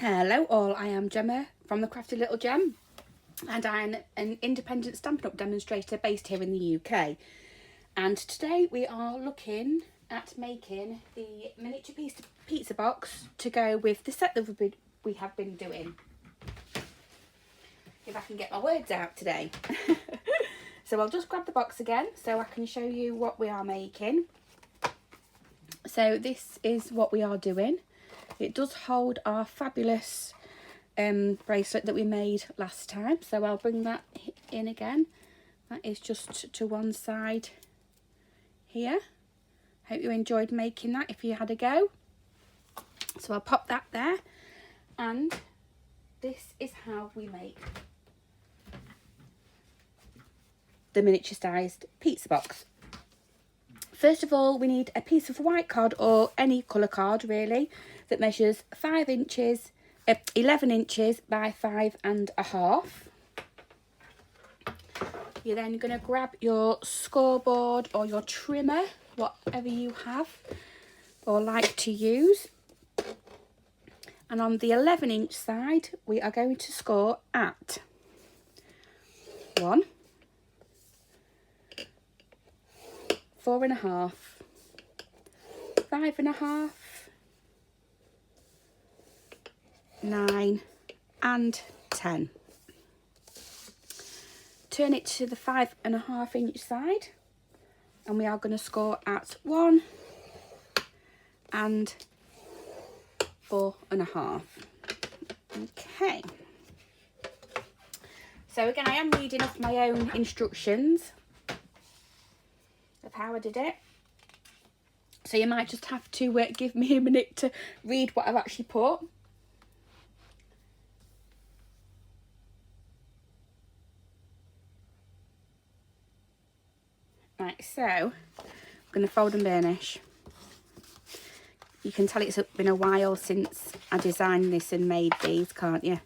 Hello all, I am Gemma from the Crafty Little Gem, and I'm an independent Stampin' Up! Demonstrator based here in the UK. And today we are looking at making the miniature pizza box to go with the set that we have been doing. If I can get my words out today. So I'll just grab the box again so I can show you what we are making. So this is what we are doing. It does hold our fabulous bracelet that we made last time, so I'll bring that in again. That is just to one side here. Hope you enjoyed making that if you had a go. So I'll pop that there, and this is how we make the miniature sized pizza box. First of all, we need a piece of white card or any colour card really that measures 11 inches by 5.5. You're then going to grab your scoreboard or your trimmer, whatever you have or like to use. And on the 11-inch side, we are going to score at 1, 4.5, 5.5, 9 and 10. Turn it to the 5.5-inch side, and we are going to score at 1 and 4.5. Okay. So again, I am reading off my own instructions of how I did it. So you might just have to give me a minute to read what I've actually put. Right, so I'm going to fold and burnish. You can tell it's been a while since I designed this and made these, can't you?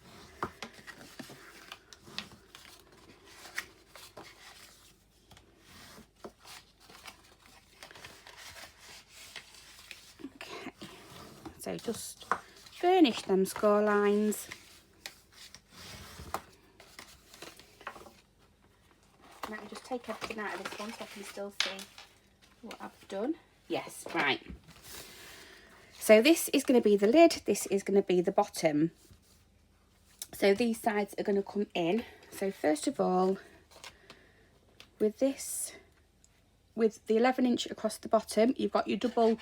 Okay, so just burnish them score lines. Let me just take everything out of this one so I can still see what I've done. Yes, right. So this is going to be the lid, this is going to be the bottom. So these sides are going to come in. So first of all, with the 11-inch across the bottom, you've got your double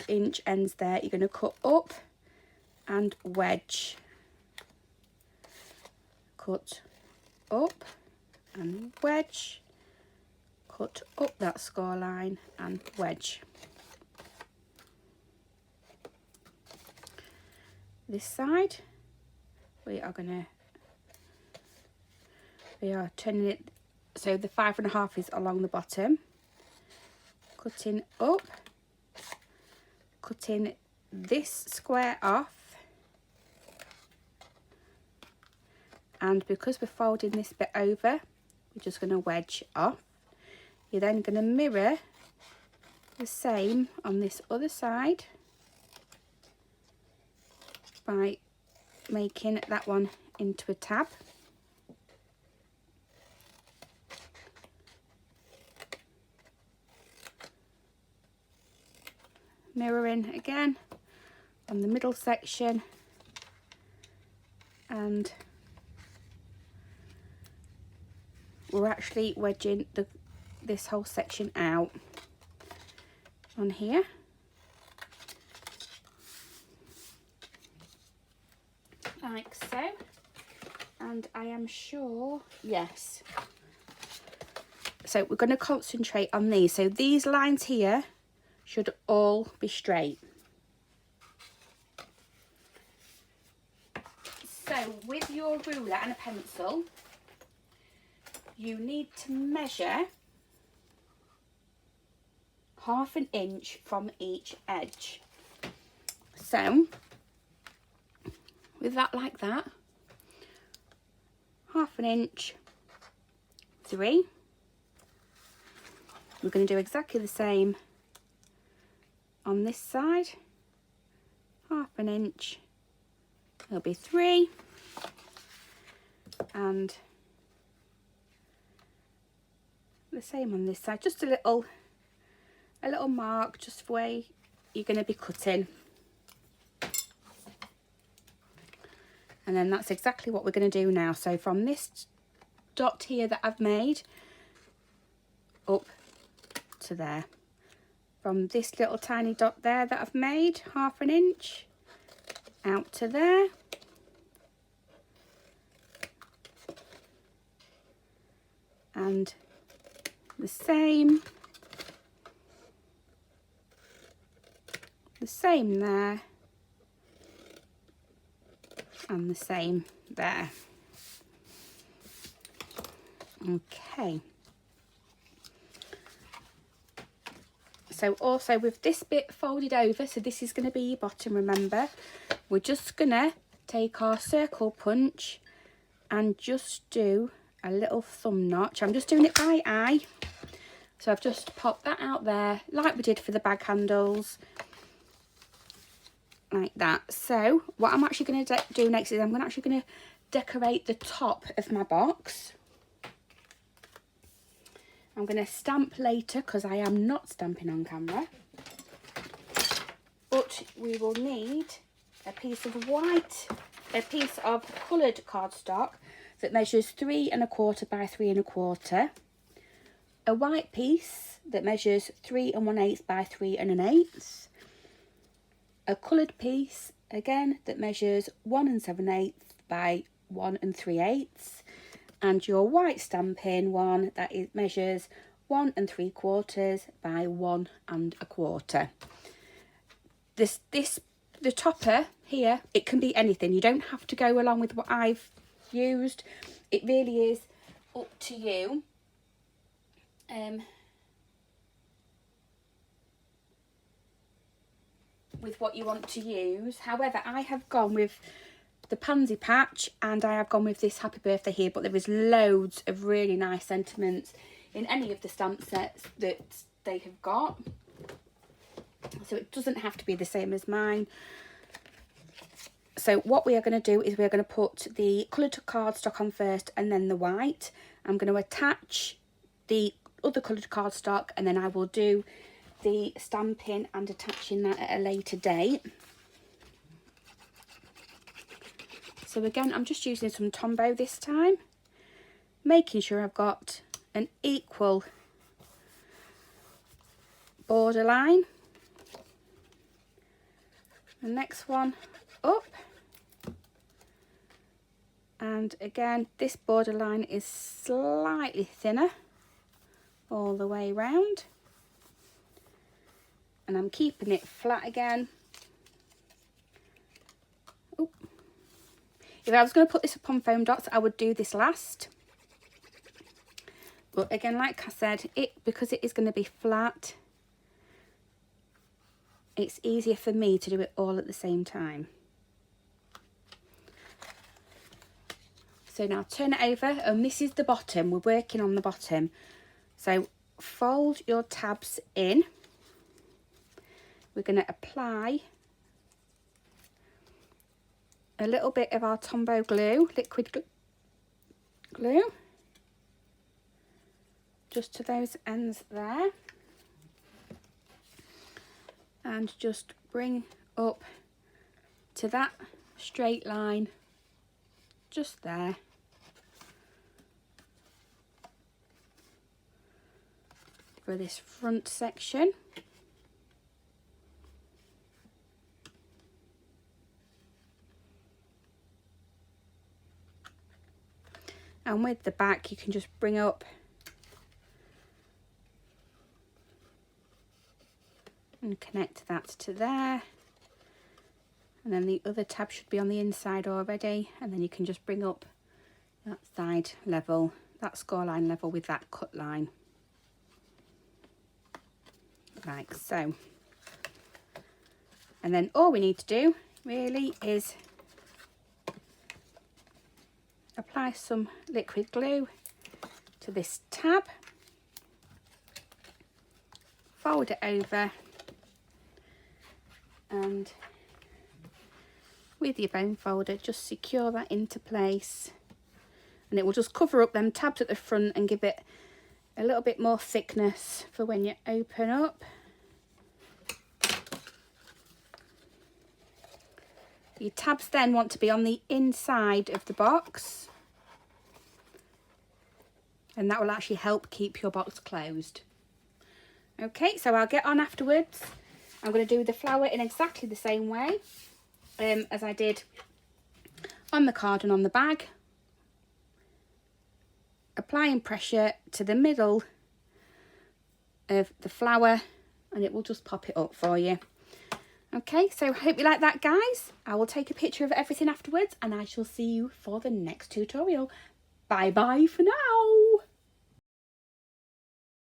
inch ends there. You're going to cut up and wedge. Cut up and wedge. Cut up that score line and wedge. This side, we are turning it so the 5.5 is along the bottom, cutting up, cutting this square off, and because we're folding this bit over, we're just going to wedge off. You're then going to mirror the same on this other side by making that one into a tab. Mirroring again on the middle section, and we're actually wedging this whole section out on here. Like so, and I am sure, yes. So we're going to concentrate on these. So these lines here should all be straight. So with your ruler and a pencil, you need to measure 1/2 inch from each edge. So with that like that, 1/2 inch, 3. We're going to do exactly the same on this side, 1/2 inch There'll be 3, and the same on this side, just a little mark just for where you're going to be cutting. And then that's exactly what we're going to do now. So from this dot here that I've made up to there, from this little tiny dot there that I've made, 1/2 inch, out to there, and the same there, and the same there. Okay, so also with this bit folded over, so this is going to be your bottom, remember, we're just going to take our circle punch and just do a little thumb notch. I'm just doing it by eye, so I've just popped that out there like we did for the bag handles, like that. So what I'm actually going to do next is I'm actually going to decorate the top of my box. I'm going to stamp later because I am not stamping on camera, but we will need a piece of coloured cardstock that measures 3 1/4 by 3 1/4, a white piece that measures 3 1/8 by 3 1/8, a coloured piece again that measures 1 7/8 by 1 3/8, and your white stamping one that measures 1 3/4 by 1 1/4. The topper here, it can be anything. You don't have to go along with what I've used. It really is up to you. With what you want to use. However, I have gone with the pansy patch and I have gone with this happy birthday here, but there is loads of really nice sentiments in any of the stamp sets that they have got, so it doesn't have to be the same as mine. So what we are going to do is we're going to put the coloured cardstock on first and then the white. I'm going to attach the other coloured cardstock and then I will do the stamping and attaching that at a later date. So again, I'm just using some Tombow this time, making sure I've got an equal borderline. The next one up, and again this borderline is slightly thinner all the way round, and I'm keeping it flat again. Ooh. If I was going to put this upon foam dots, I would do this last, but again, like I said, because it is going to be flat, it's easier for me to do it all at the same time. So now turn it over, and this is the bottom. We're working on the bottom. So fold your tabs in. We're going to apply a little bit of our Tombow glue, liquid glue, just to those ends there. And just bring up to that straight line just there. For this front section. And with the back, you can just bring up and connect that to there, and then the other tab should be on the inside already, and then you can just bring up that side level, that score line level with that cut line, like so. And then all we need to do really is apply some liquid glue to this tab, fold it over, and with your bone folder, just secure that into place, and it will just cover up them tabs at the front and give it a little bit more thickness for when you open up. Your tabs then want to be on the inside of the box, and that will actually help keep your box closed. Okay, so I'll get on afterwards. I'm going to do the flower in exactly the same way as I did on the card and on the bag. Applying pressure to the middle of the flower, and it will just pop it up for you. Okay, so I hope you like that, guys. I will take a picture of everything afterwards, and I shall see you for the next tutorial. Bye bye for now.